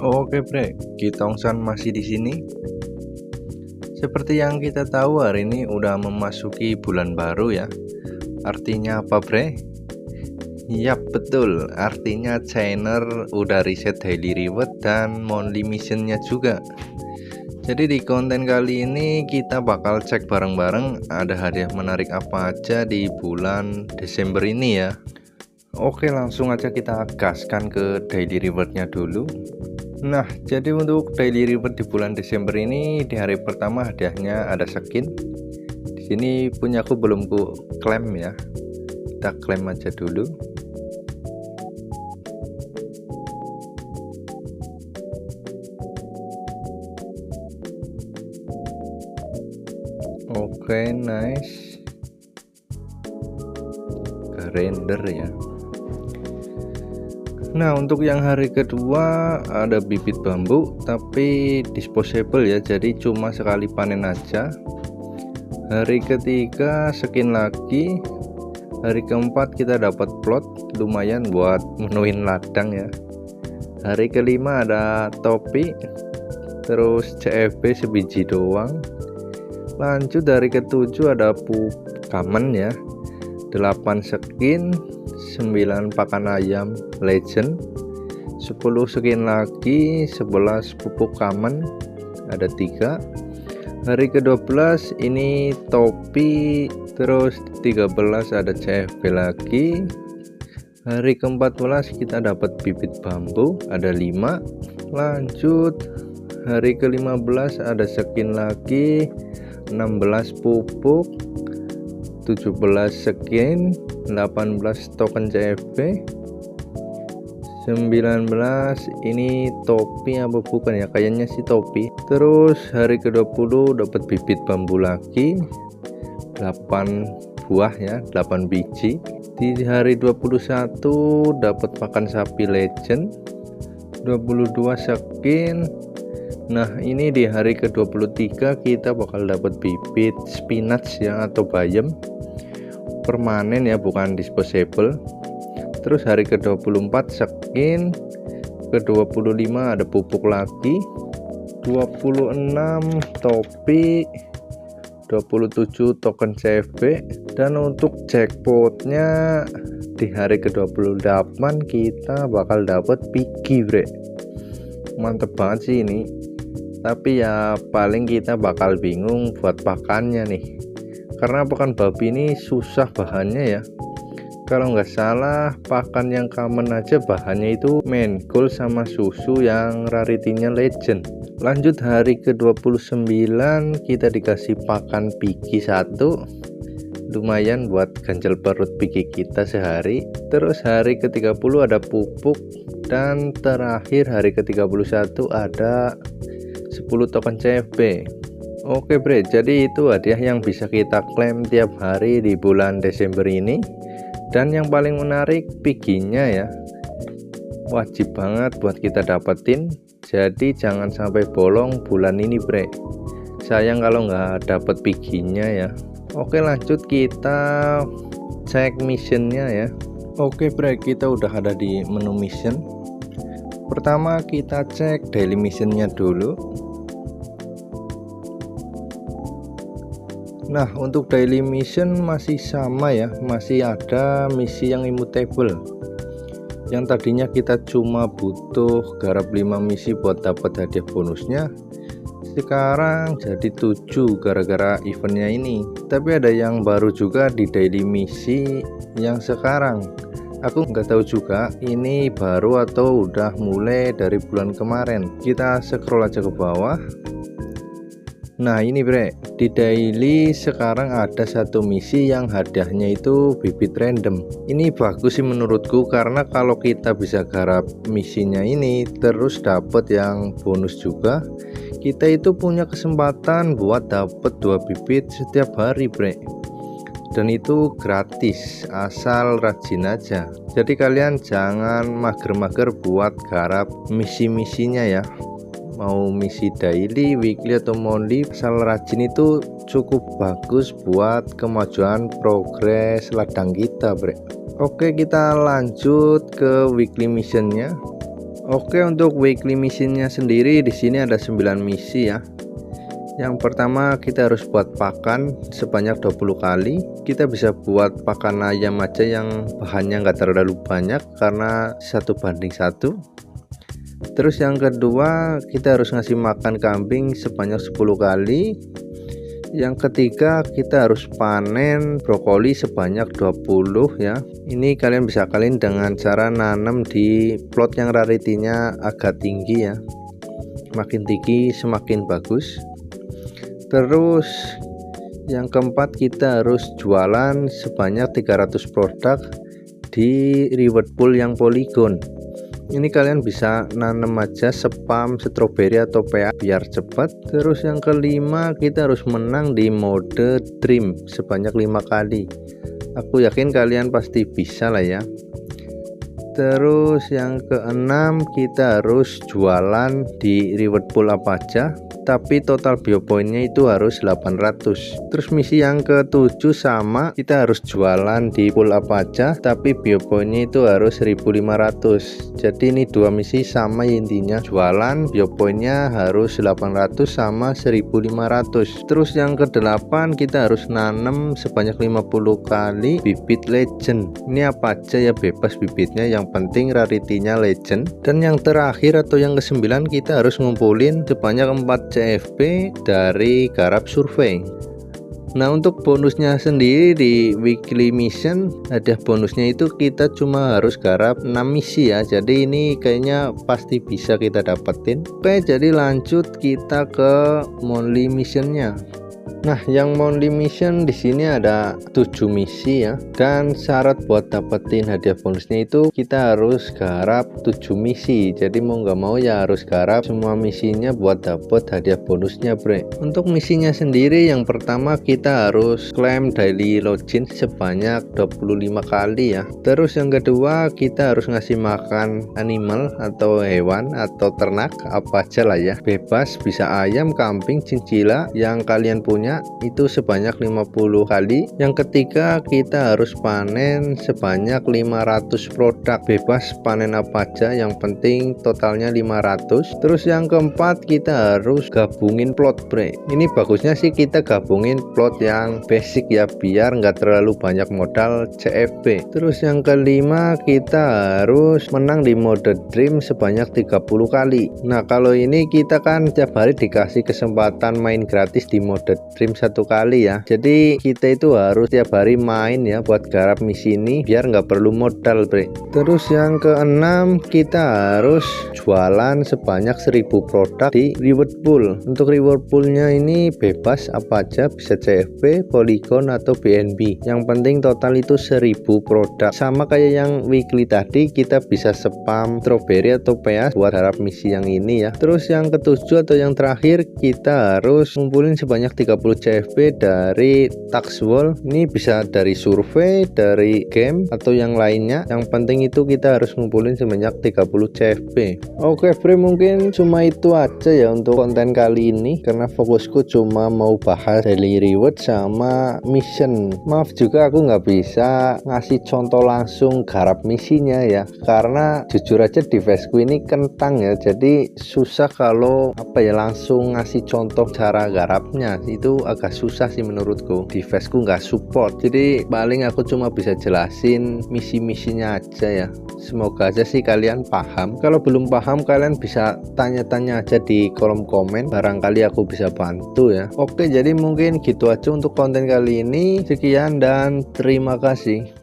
Oke, Bre, Kitongsan masih di sini. Seperti yang kita tahu, hari ini udah memasuki bulan baru ya. Artinya apa, Bre? Yap, betul. Artinya Chiner udah reset daily reward dan monthly missionnya juga. Jadi di konten kali ini kita bakal cek bareng-bareng ada hadiah menarik apa aja di bulan Desember ini ya. Oke, langsung aja kita gaskan ke daily rewardnya dulu. Nah, jadi untuk daily reward di bulan Desember ini, di hari pertama hadiahnya ada skin. Di sini punya aku belum ku klaim ya. Kita klaim aja dulu. Oke, nice. Render ya. Nah, untuk yang hari kedua ada bibit bambu tapi disposable ya, jadi cuma sekali panen aja. Hari ketiga skin lagi. Hari keempat kita dapat plot, lumayan buat menuin ladang ya. Hari kelima ada topi, terus CFP sebiji doang. Lanjut dari ketujuh ada common ya, 8 skin, 9 pakan ayam legend, 10 skin lagi, 11 pupuk common, ada 3. Hari ke-12 ini topi, terus 13 ada CFP lagi. Hari ke-14 kita dapat bibit bambu, ada 5. Lanjut hari ke-15 ada skin lagi, 16 pupuk, 17 skin, 18 token CFP, 19 ini topi apa bukan ya, kayaknya sih topi. Terus hari ke-20 dapat bibit bambu lagi, 8 buah ya, 8 biji. Di hari 21 dapat pakan sapi legend, 22 skin. Nah, ini di hari ke-23 kita bakal dapat bibit spinach ya, atau bayam permanen ya, bukan disposable. Terus hari ke-24 skin, ke-25 ada pupuk lagi, 26 topi, 27 token CFP. Dan untuk jackpotnya di hari ke-28 kita bakal dapat piggy, Bre. Mantep banget sih ini. Tapi ya paling kita bakal bingung buat pakannya nih, karena pakan babi ini susah bahannya ya. Kalau nggak salah pakan yang common aja bahannya itu main gold sama susu yang rarity-nya legend. Lanjut hari ke-29 kita dikasih pakan pigi 1, lumayan buat ganjel perut pigi kita sehari. Terus hari ke-30 ada pupuk, dan terakhir hari ke-31 ada 10 token CFP. Oke, Bre, jadi itu hadiah yang bisa kita klaim tiap hari di bulan Desember ini. Dan yang paling menarik piginya ya, wajib banget buat kita dapetin. Jadi jangan sampai bolong bulan ini, Bre. Sayang kalau nggak dapet piginya ya. Oke, lanjut kita cek missionnya ya. Oke, Bre, kita udah ada di menu mission. Pertama kita cek daily missionnya dulu. Nah, untuk daily mission masih sama ya, masih ada misi yang immutable. Yang tadinya kita cuma butuh garap 5 misi buat dapat hadiah bonusnya, sekarang jadi 7 gara-gara eventnya ini. Tapi ada yang baru juga di daily misi yang sekarang. Aku nggak tahu juga ini baru atau udah mulai dari bulan kemarin. Kita scroll aja ke bawah. Nah, ini, Bre, di daily sekarang ada satu misi yang hadiahnya itu bibit random. Ini bagus sih menurutku, karena kalau kita bisa garap misinya ini terus dapat yang bonus juga, kita itu punya kesempatan buat dapat 2 bibit setiap hari, Bre. Dan itu gratis asal rajin aja. Jadi kalian jangan mager-mager buat garap misi-misinya ya. Mau misi daily, weekly atau monthly, asal rajin itu cukup bagus buat kemajuan progres ladang kita, Bre. Oke, kita lanjut ke weekly missionnya. Oke, untuk weekly misinya sendiri di sini ada 9 misi ya. Yang pertama kita harus buat pakan sebanyak 20 kali. Kita bisa buat pakan ayam aja yang bahannya nggak terlalu banyak karena 1:1. Terus yang kedua kita harus ngasih makan kambing sebanyak 10 kali. Yang ketiga kita harus panen brokoli sebanyak 20 ya. Ini kalian bisa kalian dengan cara nanam di plot yang rarity-nya agak tinggi ya. Makin tinggi semakin bagus. Terus yang keempat kita harus jualan sebanyak 300 produk di reward pool yang polygon. Ini kalian bisa nanam aja spam, stroberi atau PA biar cepat. Terus yang kelima kita harus menang di mode dream sebanyak 5 kali. Aku yakin kalian pasti bisa lah ya. Terus yang keenam kita harus jualan di reward pool apa aja, tapi total biopointnya itu harus 800. Terus misi yang ketujuh sama, kita harus jualan di pool apa aja tapi biopointnya itu harus 1500. Jadi ini dua misi sama intinya, jualan biopointnya harus 800 sama 1500. Terus yang kedelapan kita harus nanam sebanyak 50 kali bibit legend. Ini apa aja ya, bebas bibitnya, yang penting rarity-nya legend. Dan yang terakhir atau yang ke-9 kita harus ngumpulin sebanyak 4 CFP dari garap survei. Nah, untuk bonusnya sendiri di weekly mission ada bonusnya itu kita cuma harus garap 6 misi ya. Jadi ini kayaknya pasti bisa kita dapetin. Oke, jadi lanjut kita ke monthly missionnya. Nah, yang monthly mission di sini ada 7 misi ya. Dan syarat buat dapetin hadiah bonusnya itu kita harus garap 7 misi. Jadi mau nggak mau ya harus garap semua misinya buat dapet hadiah bonusnya, bre. Untuk misinya sendiri yang pertama kita harus claim daily login sebanyak 25 kali ya. Terus yang kedua kita harus ngasih makan animal atau hewan atau ternak apa aja lah ya. Bebas, bisa ayam, kambing, cincila yang kalian punya itu sebanyak 50 kali. Yang ketiga kita harus panen sebanyak 500 produk. Bebas panen apa aja, yang penting totalnya 500. Terus yang keempat kita harus gabungin plot, bre. Ini bagusnya sih kita gabungin plot yang basic ya, biar nggak terlalu banyak modal CFP. Terus yang kelima kita harus menang di mode dream sebanyak 30 kali. Nah, kalau ini kita kan tiap hari dikasih kesempatan main gratis di mode dream 1 kali ya. Jadi kita itu harus tiap hari main ya buat garap misi ini biar nggak perlu modal, bre. Terus yang keenam kita harus jualan sebanyak 1000 produk di reward pool. Untuk reward poolnya ini bebas apa aja, bisa CFP, polygon atau BNB. Yang penting total itu 1000 produk. Sama kayak yang weekly tadi, kita bisa spam strawberry atau PA buat garap misi yang ini ya. Terus yang ketujuh atau yang terakhir kita harus ngumpulin sebanyak 30 CFP dari tax wall. Ini bisa dari survei, dari game atau yang lainnya. Yang penting itu kita harus ngumpulin sebanyak 30 CFP. Oke, bre, mungkin cuma itu aja ya untuk konten kali ini karena fokusku cuma mau bahas daily reward sama mission. Maaf juga aku nggak bisa ngasih contoh langsung garap misinya ya, karena jujur aja deviceku ini kentang ya, jadi susah kalau langsung ngasih contoh cara garapnya. Itu agak susah sih menurutku, deviceku nggak support. Jadi paling aku cuma bisa jelasin misi-misinya aja ya. Semoga aja sih kalian paham. Kalau belum paham kalian bisa tanya-tanya aja di kolom komen, barangkali aku bisa bantu ya. Oke, jadi mungkin gitu aja untuk konten kali ini. Sekian dan terima kasih.